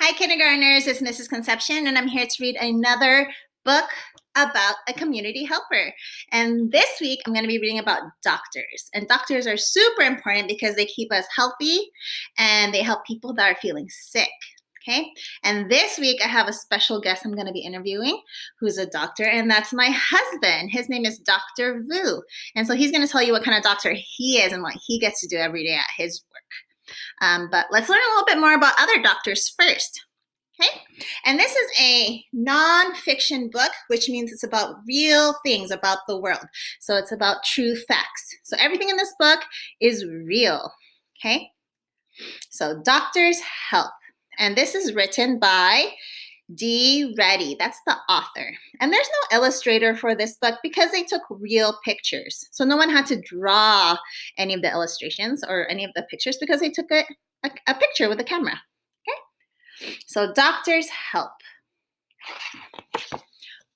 Hi, kindergartners. It's Mrs. Conception, and I'm here to read another book about a community helper. And this week, I'm going to be reading about doctors. And doctors are super important because they keep us healthy and they help people that are feeling sick. Okay. And this week, I have a special guest I'm going to be interviewing who's a doctor, and that's my husband. His name is Dr. Vu. And so he's going to tell you what kind of doctor he is and what he gets to do every day at his work. But let's learn a little bit more about other doctors first. Okay, and this is a non-fiction book, which means it's about real things about the world. So it's about true facts. So everything in this book is real. Okay, so Doctors Help. And this is written by D. Reddy. That's the author. And there's no illustrator for this book because they took real pictures. So no one had to draw any of the illustrations or any of the pictures because they took a picture with a camera. Okay? So Doctors Help.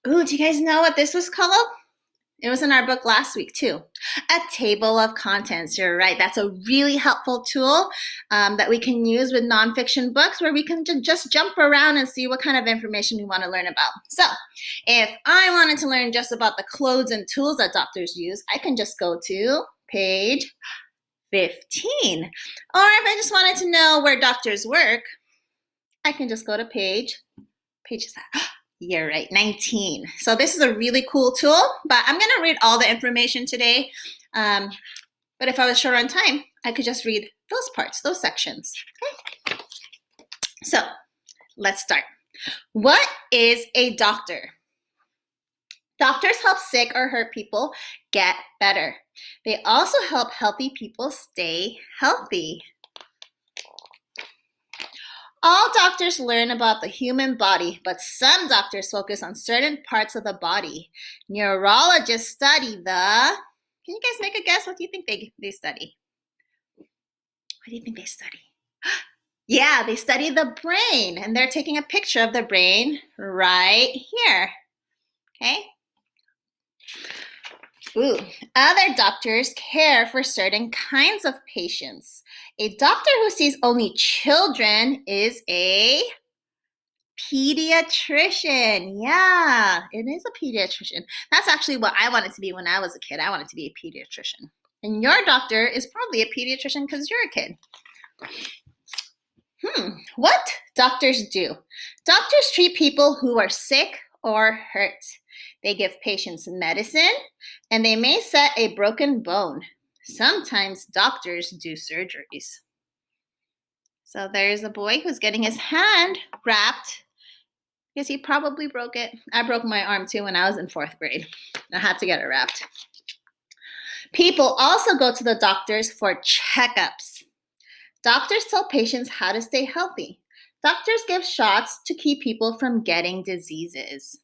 Ooh, do you guys know what this was called? It was in our book last week too. A table of contents. You're right. That's a really helpful tool that we can use with nonfiction books where we can just jump around and see what kind of information we want to learn about. So if I wanted to learn just about the clothes and tools that doctors use, I can just go to page 15. Or if I just wanted to know where doctors work, I can just go to page is that? You're right, 19. So this is a really cool tool, but I'm going to read all the information today. But if I was short on time, I could just read those parts, those sections. Okay? So let's start. What is a doctor? Doctors help sick or hurt people get better. They also help healthy people stay healthy. All doctors learn about the human body, but some doctors focus on certain parts of the body. Neurologists study the... Can you guys make a guess? What do you think they study? What do you think they study? Yeah, they study the brain, and they're taking a picture of the brain right here. Okay? Ooh, other doctors care for certain kinds of patients. A doctor who sees only children is a pediatrician. Yeah, it is a pediatrician. That's actually what I wanted to be when I was a kid. I wanted to be a pediatrician. And your doctor is probably a pediatrician because you're a kid. What doctors do? Doctors treat people who are sick or hurt. They give patients medicine, and they may set a broken bone. Sometimes doctors do surgeries. So there's a boy who's getting his hand wrapped because he probably broke it. I broke my arm too when I was in 4th grade. I had to get it wrapped. People also go to the doctors for checkups. Doctors tell patients how to stay healthy. Doctors give shots to keep people from getting diseases.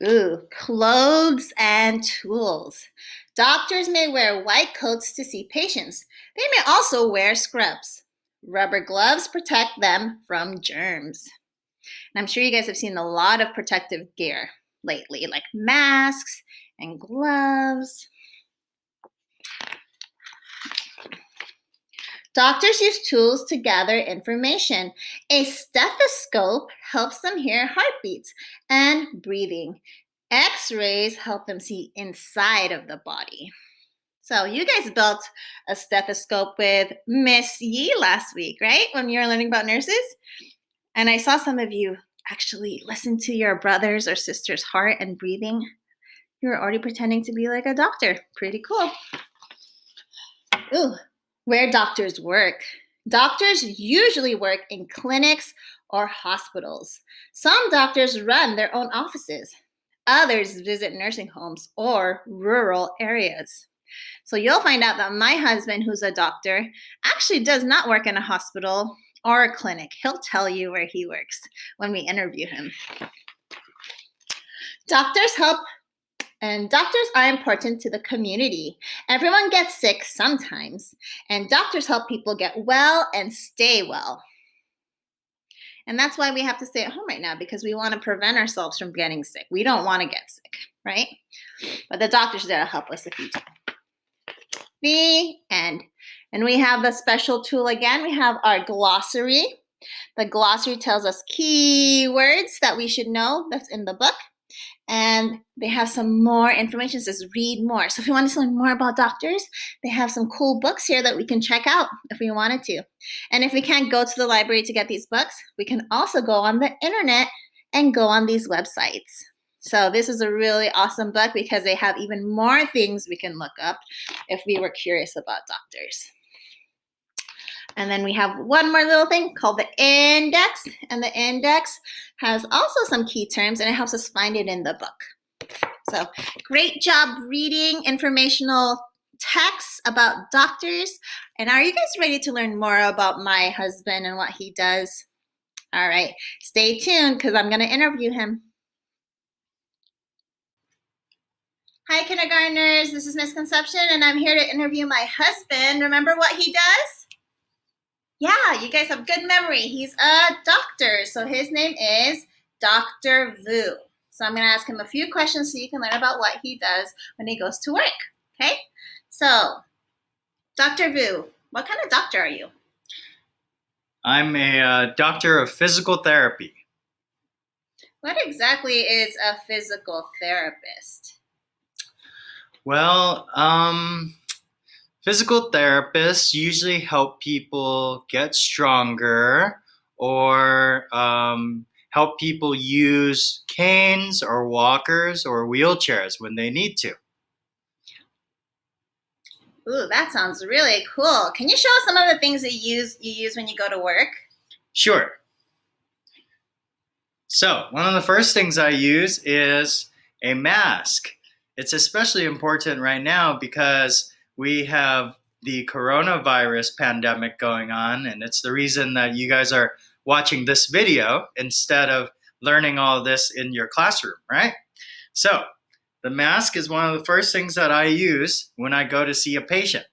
Ooh, clothes and tools. Doctors may wear white coats to see patients. They may also wear scrubs. Rubber gloves protect them from germs. And I'm sure you guys have seen a lot of protective gear lately, like masks and gloves. Doctors use tools to gather information. A stethoscope helps them hear heartbeats and breathing. X-rays help them see inside of the body. So you guys built a stethoscope with Miss Yee last week, right? When you were learning about nurses. And I saw some of you actually listen to your brother's or sister's heart and breathing. You were already pretending to be like a doctor. Pretty cool. Ooh. Where doctors work. Doctors usually work in clinics or hospitals. Some doctors run their own offices. Others visit nursing homes or rural areas. So you'll find out that my husband, who's a doctor, actually does not work in a hospital or a clinic. He'll tell you where he works when we interview him. Doctors help. And doctors are important to the community. Everyone gets sick sometimes, and doctors help people get well and stay well. And that's why we have to stay at home right now, because we want to prevent ourselves from getting sick. We don't want to get sick, right? But the doctors are there to help us if we do. The end. And we have the special tool again. We have our glossary. The glossary tells us keywords that we should know that's in the book. And they have some more information. It says read more. So if you want to learn more about doctors, they have some cool books here that we can check out if we wanted to. And if we can't go to the library to get these books, we can also go on the internet and go on these websites. So this is a really awesome book because they have even more things we can look up if we were curious about doctors. And then we have one more little thing called the index. And the index has also some key terms and it helps us find it in the book. So great job reading informational texts about doctors. And are you guys ready to learn more about my husband and what he does? All right, stay tuned because I'm going to interview him. Hi, kindergartners. This is Miss Conception, and I'm here to interview my husband. Remember what he does? Yeah, you guys have good memory. He's a doctor, so his name is Dr. Vu. So I'm going to ask him a few questions so you can learn about what he does when he goes to work, okay? So, Dr. Vu, what kind of doctor are you? I'm a doctor of physical therapy. What exactly is a physical therapist? Well, physical therapists usually help people get stronger or help people use canes or walkers or wheelchairs when they need to. Ooh, that sounds really cool. Can you show us some of the things that you use when you go to work? Sure. So, one of the first things I use is a mask. It's especially important right now because we have the coronavirus pandemic going on, and it's the reason that you guys are watching this video instead of learning all this in your classroom, right? So, the mask is one of the first things that I use when I go to see a patient.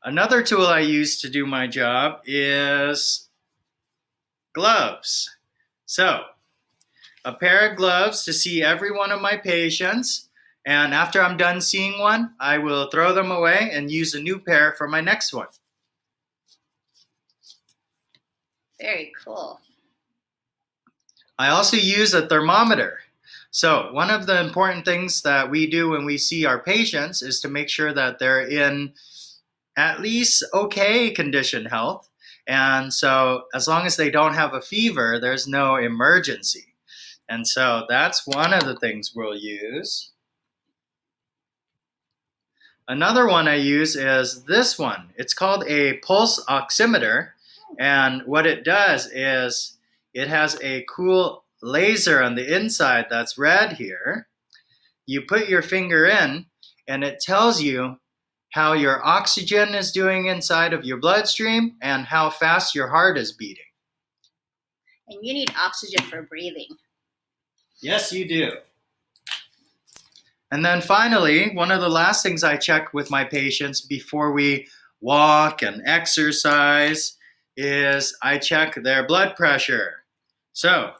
Another tool I use to do my job is gloves. So, a pair of gloves to see every one of my patients, and after I'm done seeing one, I will throw them away and use a new pair for my next one. Very cool. I also use a thermometer. So, one of the important things that we do when we see our patients is to make sure that they're in at least okay condition health. And so, as long as they don't have a fever, there's no emergency. And so that's one of the things we'll use. Another one I use is this one. It's called a pulse oximeter. And what it does is it has a cool laser on the inside that's red here. You put your finger in and it tells you how your oxygen is doing inside of your bloodstream and how fast your heart is beating. And you need oxygen for breathing. Yes, you do. And then finally, one of the last things I check with my patients before we walk and exercise is I check their blood pressure. So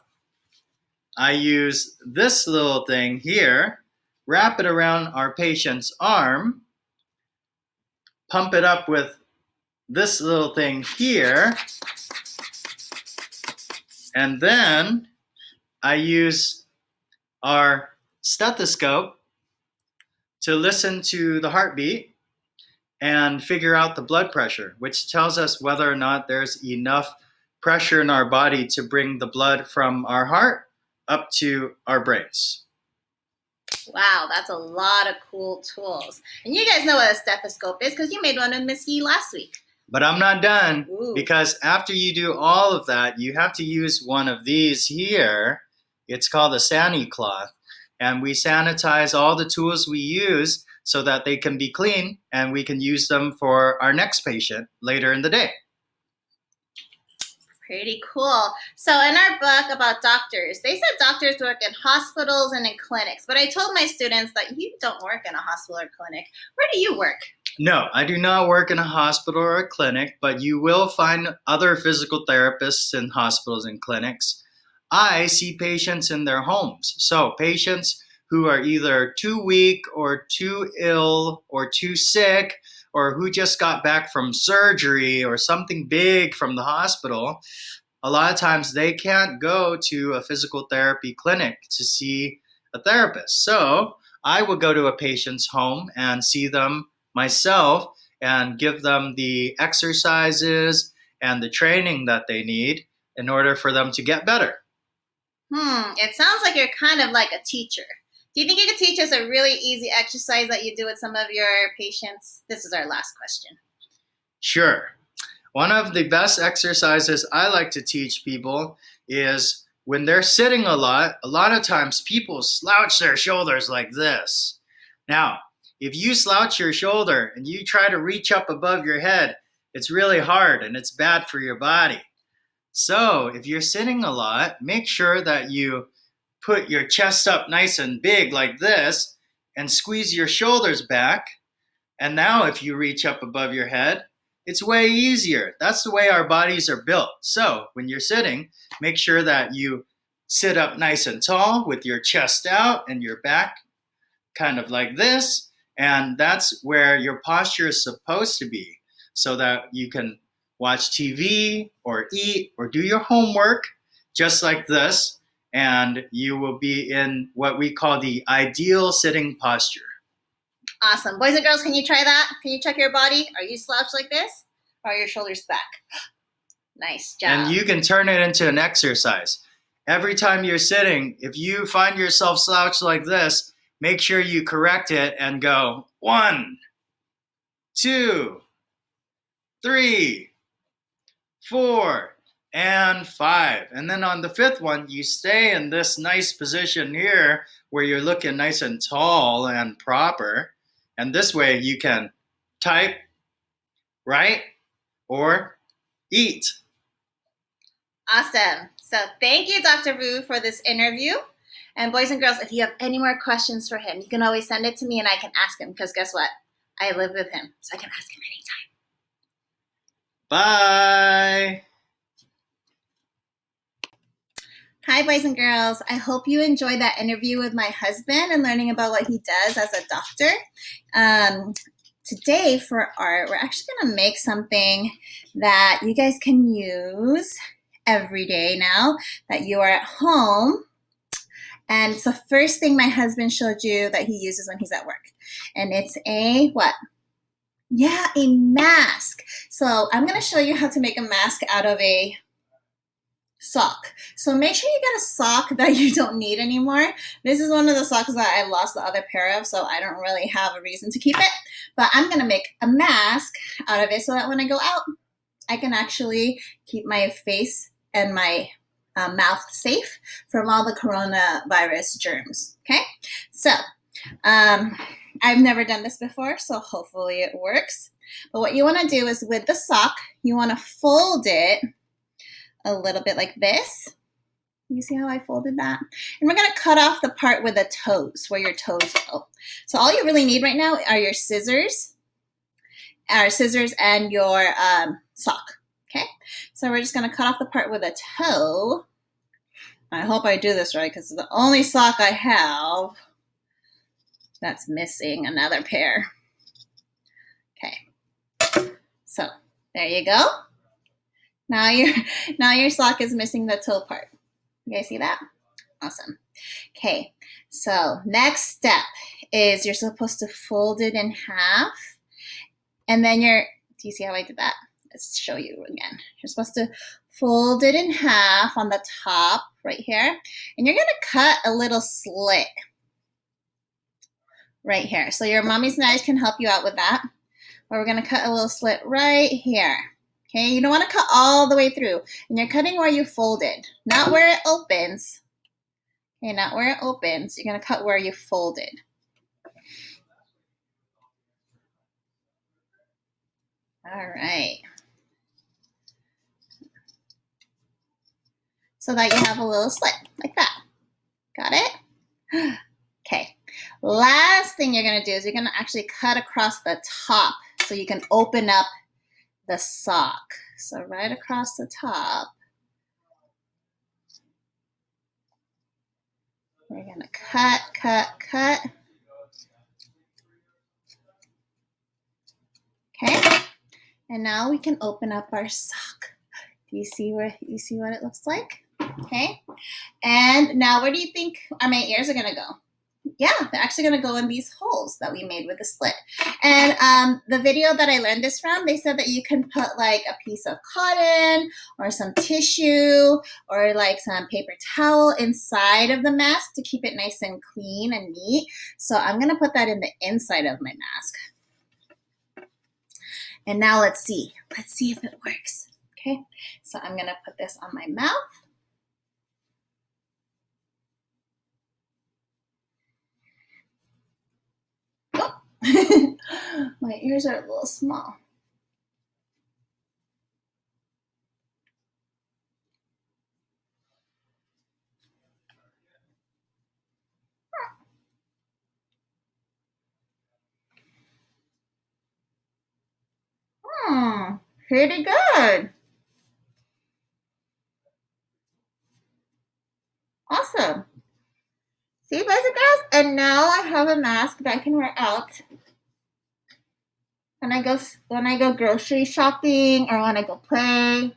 I use this little thing here, wrap it around our patient's arm, pump it up with this little thing here, and then I use our stethoscope to listen to the heartbeat and figure out the blood pressure, which tells us whether or not there's enough pressure in our body to bring the blood from our heart up to our brains. Wow, that's a lot of cool tools. And you guys know what a stethoscope is because you made one with Miss Yee last week. But I'm not done. Ooh. Because after you do all of that, you have to use one of these here. It's called a sani cloth. And we sanitize all the tools we use so that they can be clean and we can use them for our next patient later in the day. Pretty cool. So in our book about doctors, they said doctors work in hospitals and in clinics. But I told my students that you don't work in a hospital or clinic. Where do you work? No, I do not work in a hospital or a clinic, but you will find other physical therapists in hospitals and clinics. I see patients in their homes. So patients who are either too weak or too ill or too sick or who just got back from surgery or something big from the hospital, a lot of times they can't go to a physical therapy clinic to see a therapist. So I will go to a patient's home and see them myself and give them the exercises and the training that they need in order for them to get better. It sounds like you're kind of like a teacher. Do you think you could teach us a really easy exercise that you do with some of your patients? This is our last question. Sure. One of the best exercises I like to teach people is when they're sitting a lot of times people slouch their shoulders like this. Now, if you slouch your shoulder and you try to reach up above your head, it's really hard and it's bad for your body. So if you're sitting a lot, make sure that you put your chest up nice and big like this and squeeze your shoulders back. And now if you reach up above your head, it's way easier. That's the way our bodies are built. So when you're sitting, make sure that you sit up nice and tall with your chest out and your back kind of like this. And that's where your posture is supposed to be so that you can watch TV or eat or do your homework just like this. And you will be in what we call the ideal sitting posture. Awesome. Boys and girls, can you try that? Can you check your body? Are you slouched like this? Or are your shoulders back? Nice job. And you can turn it into an exercise. Every time you're sitting, if you find yourself slouched like this, make sure you correct it and go 1, 2, 3, 4, and 5. And then on the 5th one, you stay in this nice position here where you're looking nice and tall and proper. And this way you can type, write, or eat. Awesome. So thank you, Dr. Vu, for this interview. And boys and girls, if you have any more questions for him, you can always send it to me and I can ask him because guess what? I live with him, so I can ask him anytime. Bye. Hi, boys and girls. I hope you enjoyed that interview with my husband and learning about what he does as a doctor. Today for art, we're actually going to make something that you guys can use every day now that you are at home. And it's the first thing my husband showed you that he uses when he's at work. And it's a what? Yeah, a mask. So I'm going to show you how to make a mask out of a sock. So make sure you get a sock that you don't need anymore. This is one of the socks that I lost the other pair of, so I don't really have a reason to keep it. But I'm going to make a mask out of it so that when I go out, I can actually keep my face and my mouth safe from all the coronavirus germs. Okay, so I've never done this before, so hopefully it works. But what you want to do is with the sock, you want to fold it a little bit like this. You see how I folded that? And we're going to cut off the part with the toes, where your toes go. So all you really need right now are your scissors and your sock. Okay, so we're just going to cut off the part with a toe. I hope I do this right because it's the only sock I have that's missing another pair. Okay, so there you go. Now your sock is missing the toe part. You guys see that? Awesome. Okay, so next step is you're supposed to fold it in half. And then do you see how I did that? Let's show you again. You're supposed to fold it in half on the top right here. And you're gonna cut a little slit right here. So your mommy's knives can help you out with that. But we're gonna cut a little slit right here. Okay, you don't want to cut all the way through. And you're cutting where you folded, not where it opens. Okay, not where it opens. You're going to cut where you folded. All right. So that you have a little slit like that. Got it? Okay. Last thing you're going to do is you're going to actually cut across the top so you can open up the sock. So right across the top, We're gonna cut, cut, cut. Okay, and now we can open up our sock. Do you see what it looks like? Okay, and now where do you think my ears are gonna go? Yeah, they're actually gonna go in these holes that we made with the slit. And the video that I learned this from, they said that you can put like a piece of cotton or some tissue or like some paper towel inside of the mask to keep it nice and clean and neat. So I'm gonna put that in the inside of my mask. And now let's see if it works. Okay, so I'm gonna put this on my mouth. My ears are a little small. Pretty good. Awesome. See, boys and girls? And now I have a mask that I can wear out when I go grocery shopping or when I go play.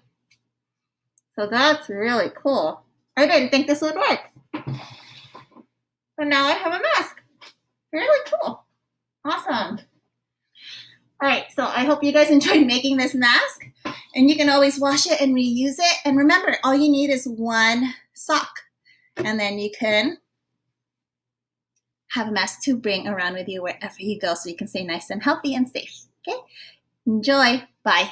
So that's really cool. I didn't think this would work. But now I have a mask. Really cool. Awesome. All right, so I hope you guys enjoyed making this mask. And you can always wash it and reuse it. And remember, all you need is one sock. And then you can have a mask to bring around with you wherever you go so you can stay nice and healthy and safe. Okay? Enjoy. Bye.